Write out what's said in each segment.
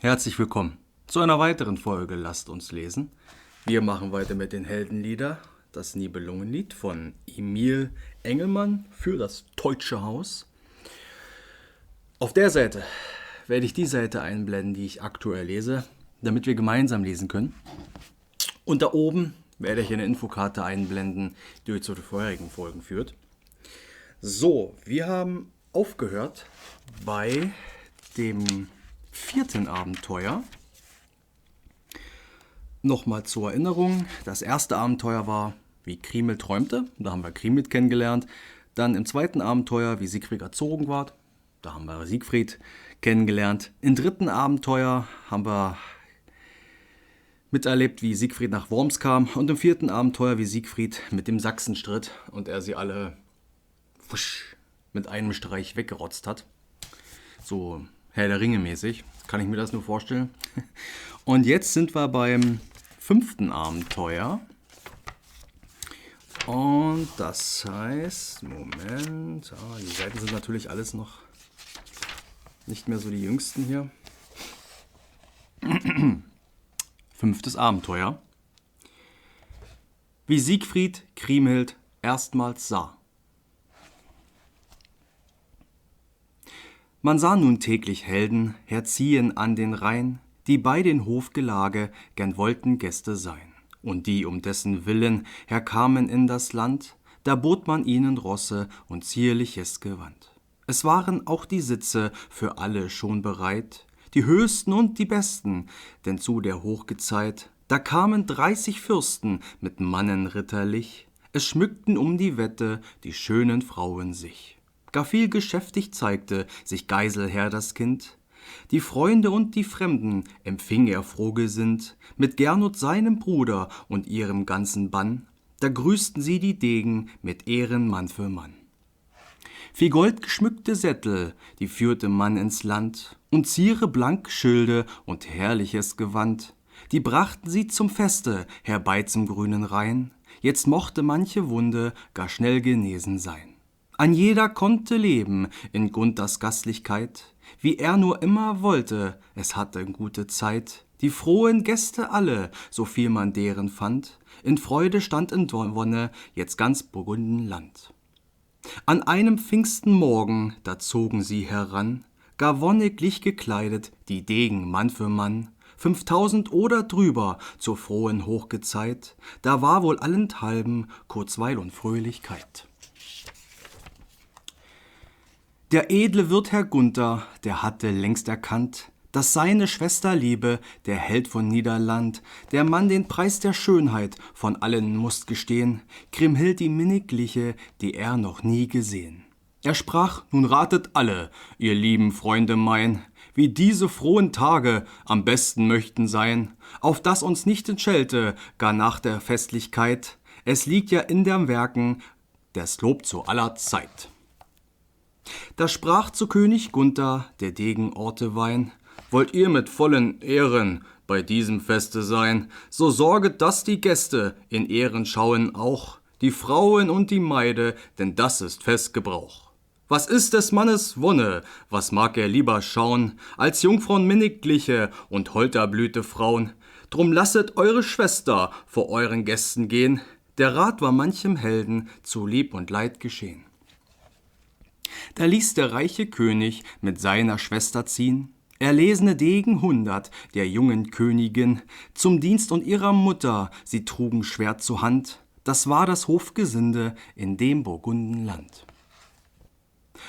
Herzlich willkommen zu einer weiteren Folge Lasst uns lesen. Wir machen weiter mit den Heldenlieder. Das Nibelungenlied von Emil Engelmann für das Deutsche Haus. Auf der Seite werde ich die Seite einblenden, die ich aktuell lese, damit wir gemeinsam lesen können. Und da oben werde ich eine Infokarte einblenden, die euch zu den vorherigen Folgen führt. So, wir haben aufgehört bei dem 4. Abenteuer. Nochmal zur Erinnerung, das erste Abenteuer war, wie Kriemhild träumte, da haben wir Kriemhild kennengelernt. Dann im 2. Abenteuer, wie Siegfried erzogen war, da haben wir Siegfried kennengelernt. Im 3. Abenteuer haben wir miterlebt, wie Siegfried nach Worms kam. Und im 4. Abenteuer, wie Siegfried mit dem Sachsen stritt und er sie alle mit einem Streich weggerotzt hat. So Herr der Ringe mäßig, kann ich mir das nur vorstellen. Und jetzt sind wir beim 5. Abenteuer. Und das heißt, Moment, die Seiten sind natürlich alles noch nicht mehr so die jüngsten hier. 5. Abenteuer. Wie Siegfried Kriemhild erstmals sah. Man sah nun täglich Helden herziehen an den Rhein, die bei den Hofgelage gern wollten Gäste sein. Und die um dessen Willen herkamen in das Land, da bot man ihnen Rosse und zierliches Gewand. Es waren auch die Sitze für alle schon bereit, die höchsten und die besten, denn zu der Hochgezeit, da kamen 30 Fürsten mit Mannen ritterlich, es schmückten um die Wette die schönen Frauen sich. Gar viel geschäftig zeigte sich Geiselher das Kind, die Freunde und die Fremden empfing er frohgesinnt, mit Gernot seinem Bruder und ihrem ganzen Bann, da grüßten sie die Degen mit Ehren Mann für Mann. Viel goldgeschmückte Sättel, die führte man ins Land, und Ziere blank Schilde und herrliches Gewand, die brachten sie zum Feste herbei zum grünen Rhein, jetzt mochte manche Wunde gar schnell genesen sein. An jeder konnte leben in Gunthers Gastlichkeit, wie er nur immer wollte, es hatte gute Zeit. Die frohen Gäste alle, so viel man deren fand, in Freude stand in Wonne jetzt ganz Burgundenland. An einem Pfingstenmorgen, da zogen sie heran, gar wonniglich gekleidet, die Degen Mann für Mann, 5000 oder drüber zur frohen Hochgezeit, da war wohl allenthalben Kurzweil und Fröhlichkeit. Der edle Wirt Herr Gunther, der hatte längst erkannt, dass seine Schwester liebe, der Held von Niederland, der Mann den Preis der Schönheit von allen mußt gestehen, Kriemhild die Minnigliche, die er noch nie gesehen. Er sprach, nun ratet alle, ihr lieben Freunde mein, wie diese frohen Tage am besten möchten sein, auf dass uns nicht entschelte, gar nach der Festlichkeit, es liegt ja in den Werken des Lob zu aller Zeit. Da sprach zu König Gunther, der Degen Ortewein, wollt ihr mit vollen Ehren bei diesem Feste sein, so sorget, dass die Gäste in Ehren schauen auch, die Frauen und die Maide, denn das ist Festgebrauch. Was ist des Mannes Wonne, was mag er lieber schauen, als Jungfrauen minnigliche und holterblüte Frauen, drum lasset eure Schwester vor euren Gästen gehen, der Rat war manchem Helden zu Lieb und Leid geschehen. Da ließ der reiche König mit seiner Schwester ziehen, erlesene Degen 100 der jungen Königin, zum Dienst und ihrer Mutter, sie trugen Schwert zur Hand, das war das Hofgesinde in dem Burgundenland.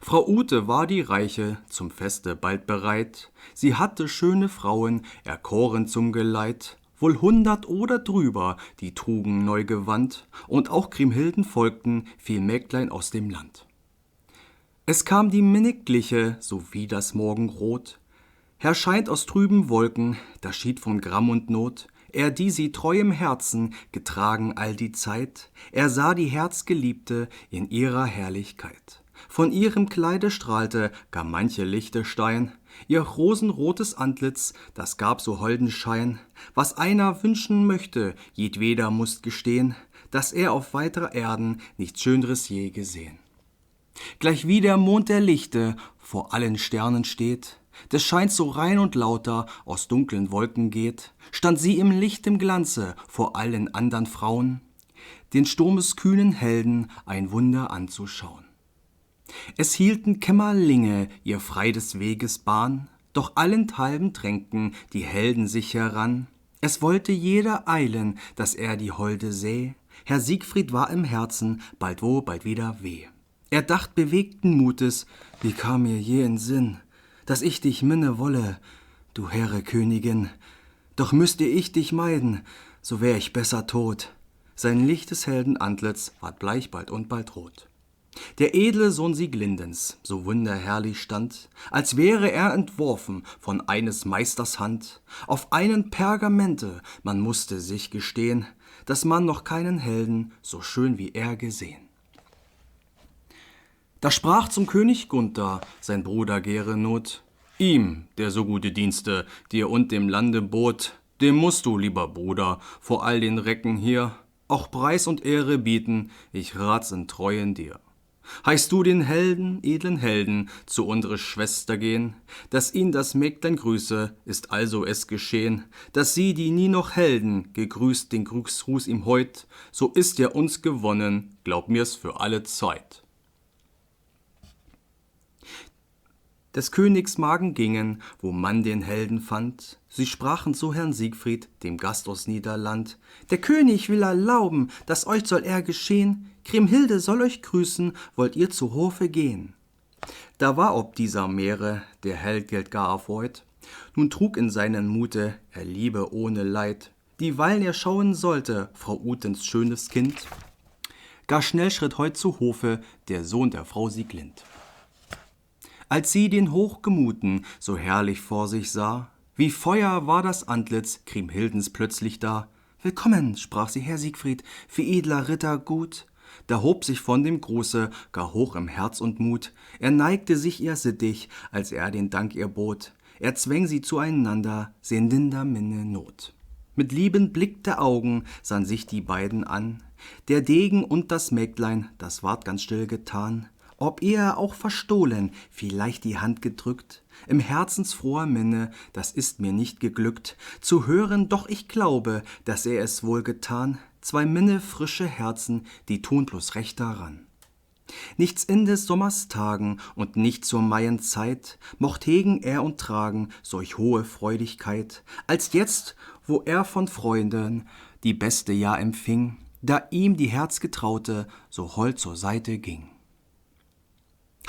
Frau Ute war die Reiche, zum Feste bald bereit, sie hatte schöne Frauen erkoren zum Geleit, wohl 100 oder drüber, die trugen neu Gewand, und auch Kriemhilden folgten viel Mägdlein aus dem Land. Es kam die Minnigliche, sowie das Morgenrot, erscheint aus trüben Wolken, da schied von Gram und Not, er die sie treu im Herzen getragen all die Zeit, er sah die Herzgeliebte in ihrer Herrlichkeit. Von ihrem Kleide strahlte gar manche lichte Stein, ihr rosenrotes Antlitz, das gab so holden Schein, was einer wünschen möchte, jedweder mußt gestehen, dass er auf weiterer Erden nichts Schönres je gesehen. Gleichwie der Mond der Lichte vor allen Sternen steht, des Scheins so rein und lauter aus dunklen Wolken geht, stand sie im Licht im Glanze vor allen andern Frauen, den Sturmes kühnen Helden ein Wunder anzuschauen. Es hielten Kämmerlinge ihr frei des Weges Bahn, doch allenthalben drängten die Helden sich heran. Es wollte jeder eilen, dass er die Holde säh. Herr Siegfried war im Herzen bald wo, bald wieder weh. Er dacht bewegten Mutes, wie kam mir je in Sinn, dass ich dich minne wolle, du hehre Königin. Doch müsste ich dich meiden, so wär ich besser tot. Sein lichtes Heldenantlitz ward bleich bald und bald rot. Der edle Sohn Sieglindens, so wunderherrlich stand, als wäre er entworfen von eines Meisters Hand. Auf einen Pergamente, man musste sich gestehen, dass man noch keinen Helden so schön wie er gesehen. Da sprach zum König Gunther sein Bruder Gerenot: Ihm, der so gute Dienste dir und dem Lande bot, dem musst du, lieber Bruder, vor all den Recken hier auch Preis und Ehre bieten, ich rat's in Treuen dir. Heißt du den Helden, edlen Helden, zu unsere Schwester gehen, dass ihn das Mägdlein grüße, ist also es geschehen, dass sie, die nie noch Helden, gegrüßt den Gruß ihm heut, so ist er uns gewonnen, glaub mir's für alle Zeit. Des Königs Magen gingen, wo man den Helden fand. Sie sprachen zu Herrn Siegfried, dem Gast aus Niederland: Der König will erlauben, dass euch soll er geschehen. Kriemhilde soll euch grüßen, wollt ihr zu Hofe gehen. Da war ob dieser Meere der Held gelt gar erfreut. Nun trug in seinen Mute er Liebe ohne Leid, dieweil er schauen sollte, Frau Utens schönes Kind. Gar schnell schritt heut zu Hofe der Sohn der Frau Sieglind. Als sie den Hochgemuten so herrlich vor sich sah, wie Feuer war das Antlitz Kriemhildens plötzlich da. Willkommen, sprach sie, Herr Siegfried, wie edler Ritter gut. Da hob sich von dem Gruße gar hoch im Herz und Mut. Er neigte sich ihr sittig, als er den Dank ihr bot. Er zwäng sie zueinander, sehnlinder Minne Not. Mit lieben Blick der Augen sahen sich die beiden an. Der Degen und das Mägdlein, das ward ganz still getan. Ob er auch verstohlen, vielleicht die Hand gedrückt, im herzensfroher Minne, das ist mir nicht geglückt, zu hören, doch ich glaube, dass er es wohl getan, zwei Minne frische Herzen, die tun bloß recht daran. Nichts in des Sommers Tagen und nicht zur Maienzeit mocht hegen er und tragen solch hohe Freudigkeit, als jetzt, wo er von Freunden die beste Jahr empfing, da ihm die Herzgetraute so hold zur Seite ging.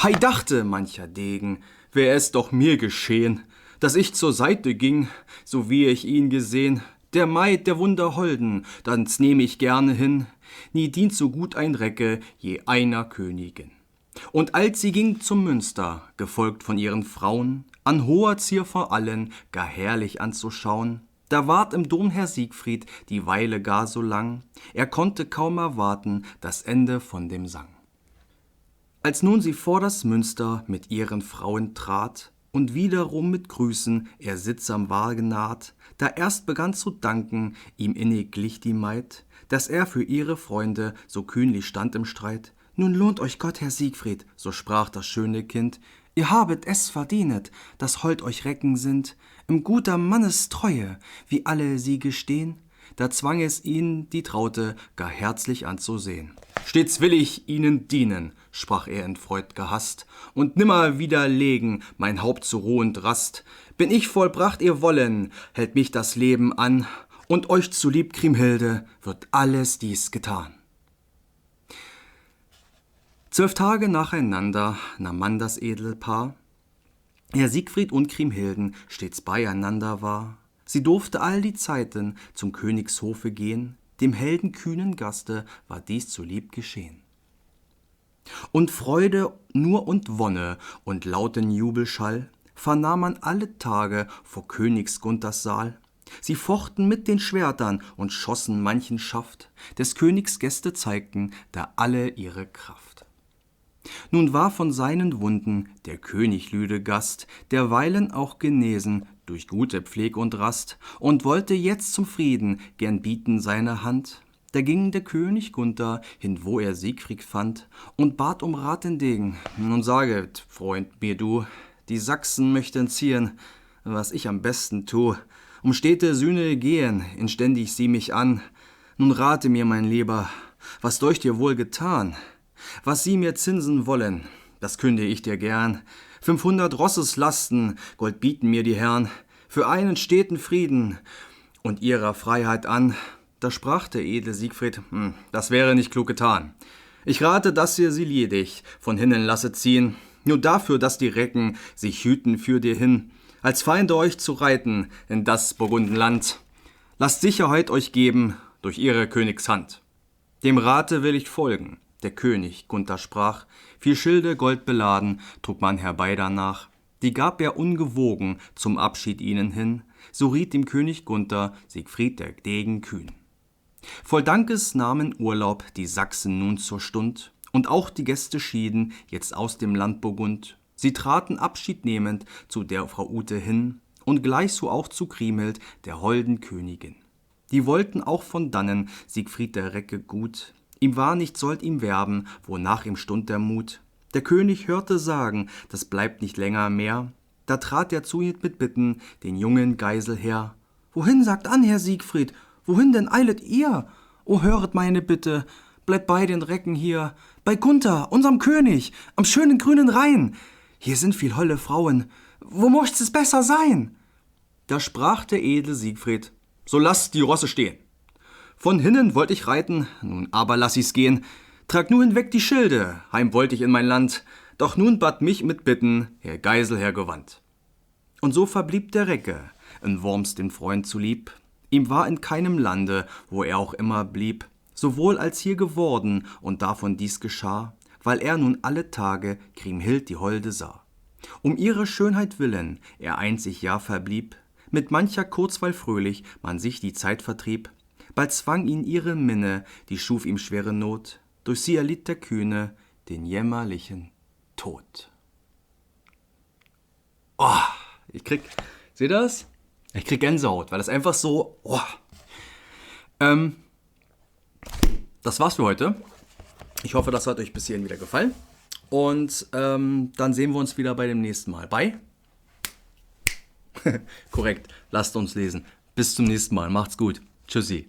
Hei, dachte mancher Degen, wär es doch mir geschehen, dass ich zur Seite ging, so wie ich ihn gesehen, der Maid der Wunderholden, das nehm ich gerne hin, nie dient so gut ein Recke je einer Königin. Und als sie ging zum Münster, gefolgt von ihren Frauen, an hoher Zier vor allen, gar herrlich anzuschauen, da ward im Dom Herr Siegfried die Weile gar so lang, er konnte kaum erwarten das Ende von dem Sang. Als nun sie vor das Münster mit ihren Frauen trat und wiederum mit Grüßen er sittsam war genaht, da erst begann zu danken ihm inniglich die Maid, dass er für ihre Freunde so kühnlich stand im Streit. Nun lohnt euch Gott, Herr Siegfried, so sprach das schöne Kind, ihr habet es verdienet, dass hold euch Recken sind, im guter Mannes Treue, wie alle sie gestehn, da zwang es ihn die Traute gar herzlich anzusehn. Stets will ich ihnen dienen, sprach er in Freud gehasst, und nimmer wieder legen mein Haupt zu Ruh und Rast. Bin ich vollbracht ihr Wollen, hält mich das Leben an, und euch zulieb, Kriemhilde, wird alles dies getan. 12 Tage nacheinander nahm man das edle Paar, Herr Siegfried und Kriemhilden stets beieinander war. Sie durfte all die Zeiten zum Königshofe gehen, dem Helden kühnen Gaste war dies zulieb geschehen. Und Freude nur und Wonne und lauten Jubelschall vernahm man alle Tage vor Königs Gunthers Saal. Sie fochten mit den Schwertern und schossen manchen Schaft, des Königs Gäste zeigten da alle ihre Kraft. Nun war von seinen Wunden der König lüde Gast, derweilen auch genesen durch gute Pfleg und Rast, und wollte jetzt zum Frieden gern bieten seine Hand. Da ging der König Gunther hin, wo er Siegfried fand, und bat um Rat den Degen. Nun saget, Freund, mir du, die Sachsen möchten ziehen, was ich am besten tu. Um stete Sühne gehen, inständig sieh mich an. Nun rate mir, mein Lieber, was durch dir wohl getan? Was sie mir zinsen wollen, das künde ich dir gern. 500 Rosses Lasten, Gold bieten mir die Herren, für einen steten Frieden und ihrer Freiheit an. Da sprach der edle Siegfried, das wäre nicht klug getan. Ich rate, dass ihr sie ledig von hinnen lasset ziehen, nur dafür, dass die Recken sich hüten für dir hin, als Feinde euch zu reiten in das Burgundenland. Lasst Sicherheit euch geben durch ihre Königshand. Dem Rate will ich folgen, der König Gunther sprach, viel Schilde Gold beladen trug man herbei danach. Die gab er ungewogen zum Abschied ihnen hin, so riet dem König Gunther Siegfried der Degen kühn. Voll Dankes nahmen Urlaub die Sachsen nun zur Stund, und auch die Gäste schieden jetzt aus dem Land Burgund. Sie traten Abschied nehmend zu der Frau Ute hin, und gleich so auch zu Kriemhild, der holden Königin. Die wollten auch von dannen Siegfried der Recke gut, ihm war nicht sollt ihm werben, wonach ihm stund der Mut. Der König hörte sagen, das bleibt nicht länger mehr, da trat er zu ihm mit Bitten den jungen Geisel her. Wohin, sagt an, Herr Siegfried, wohin denn eilet ihr? O, höret meine Bitte, bleibt bei den Recken hier, bei Gunther, unserem König, am schönen grünen Rhein. Hier sind viel holle Frauen, wo mocht's es besser sein? Da sprach der edle Siegfried, so lasst die Rosse stehen. Von hinnen wollt ich reiten, nun aber lass ich's gehen. Trag nur hinweg die Schilde, heim wollt ich in mein Land, doch nun bat mich mit Bitten Herr Geiselher gewandt. Und so verblieb der Recke, in Worms den Freund zulieb. Ihm war in keinem Lande, wo er auch immer blieb, sowohl als hier geworden, und davon dies geschah, weil er nun alle Tage Kriemhild die Holde sah. Um ihre Schönheit willen er einzig Jahr verblieb, mit mancher Kurzweil fröhlich man sich die Zeit vertrieb. Bald zwang ihn ihre Minne, die schuf ihm schwere Not, durch sie erlitt der Kühne den jämmerlichen Tod. Oh, seht ihr das? Ich krieg Gänsehaut, weil das einfach so, das war's für heute. Ich hoffe, das hat euch bis hierhin wieder gefallen. Und dann sehen wir uns wieder bei dem nächsten Mal. Bye. Korrekt, lasst uns lesen. Bis zum nächsten Mal. Macht's gut. Tschüssi.